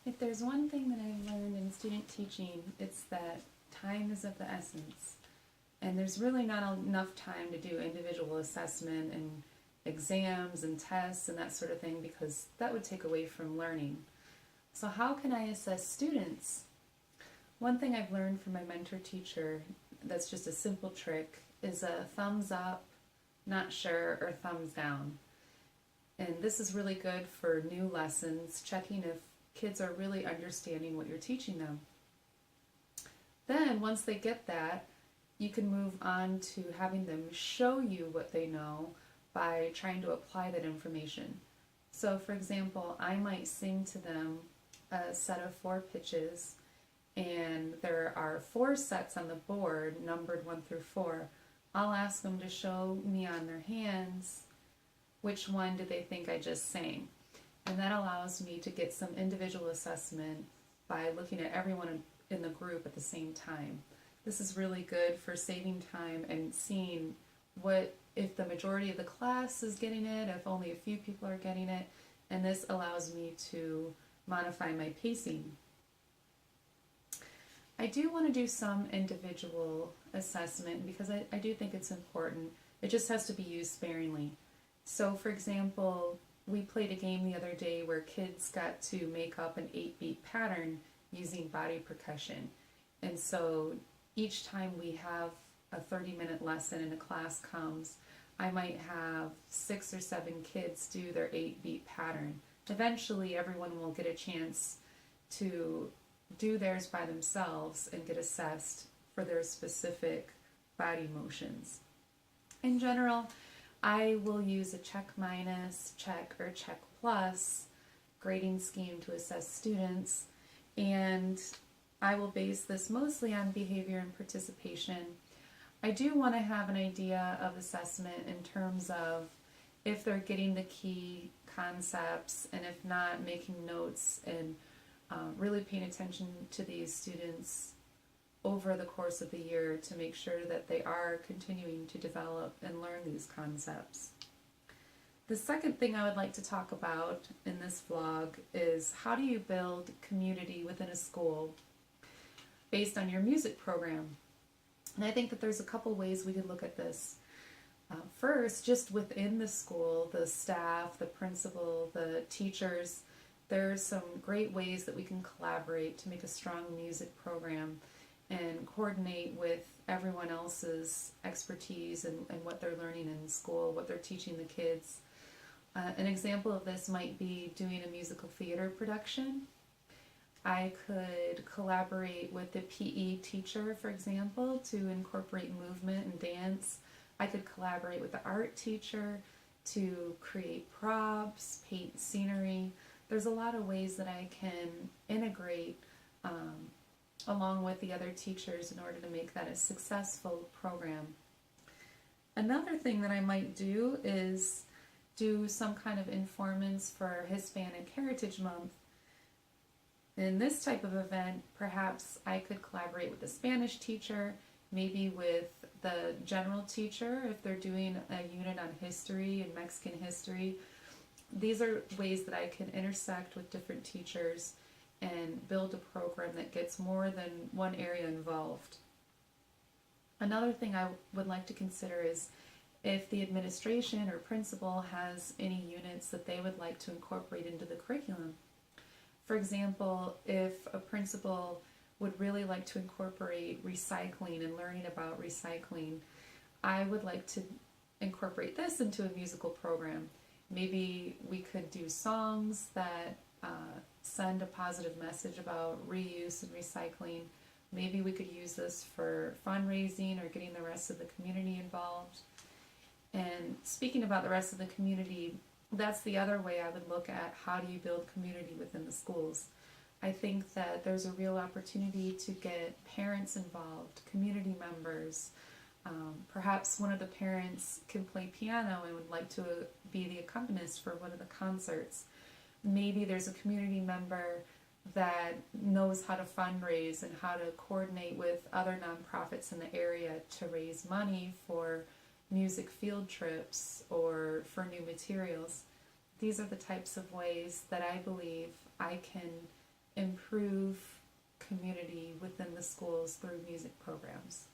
If there's one thing that I've learned in student teaching, it's that time is of the essence. And there's really not enough time to do individual assessment and exams and tests and that sort of thing because that would take away from learning. So how can I assess students? One thing I've learned from my mentor teacher that's just a simple trick is a thumbs up, not sure, or thumbs down. And this is really good for new lessons, checking if kids are really understanding what you're teaching them. Then once they get that, you can move on to having them show you what they know by trying to apply that information. So for example, I might sing to them a set of 4 pitches, and there are 4 sets on the board numbered 1 through 4. I'll ask them to show me on their hands which one did they think I just sang. And that allows me to get some individual assessment by looking at everyone in the group at the same time. This is really good for saving time and seeing what if the majority of the class is getting it, if only a few people are getting it, and this allows me to modify my pacing. I do want to do some individual assessment because I do think it's important. It just has to be used sparingly. So for example, we played a game the other day where kids got to make up an 8-beat pattern using body percussion. And so each time we have a 30-minute lesson and a class comes, I might have 6 or 7 kids do their 8-beat pattern. Eventually everyone will get a chance to do theirs by themselves and get assessed for their specific body motions. In general, I will use a check minus, check, or check plus grading scheme to assess students, and I will base this mostly on behavior and participation. I do want to have an idea of assessment in terms of if they're getting the key concepts, and if not, making notes and really paying attention to these students over the course of the year to make sure that they are continuing to develop and learn these concepts. The second thing I would like to talk about in this vlog is how do you build community within a school based on your music program. And I think that there's a couple ways we could look at this. First, just within the school, the staff, the principal, the teachers, there's some great ways that we can collaborate to make a strong music program and coordinate with everyone else's expertise and what they're learning in school, what they're teaching the kids. An example of this might be doing a musical theater production. I could collaborate with the PE teacher, for example, to incorporate movement and dance. I could collaborate with the art teacher to create props, paint scenery. There's a lot of ways that I can integrate along with the other teachers in order to make that a successful program. Another thing that I might do is do some kind of informants for Hispanic Heritage Month. In this type of event, perhaps I could collaborate with the Spanish teacher, maybe with the general teacher if they're doing a unit on history and Mexican history. These are ways that I can intersect with different teachers and build a program that gets more than one area involved. Another thing I would like to consider is if the administration or principal has any units that they would like to incorporate into the curriculum. For example, if a principal would really like to incorporate recycling and learning about recycling, I would like to incorporate this into a musical program. Maybe we could do songs that send a positive message about reuse and recycling. Maybe we could use this for fundraising or getting the rest of the community involved. And speaking about the rest of the community, that's the other way I would look at how do you build community within the schools. I think that there's a real opportunity to get parents involved, community members. Perhaps one of the parents can play piano and would like to be the accompanist for one of the concerts. Maybe there's a community member that knows how to fundraise and how to coordinate with other nonprofits in the area to raise money for music field trips or for new materials. These are the types of ways that I believe I can improve community within the schools through music programs.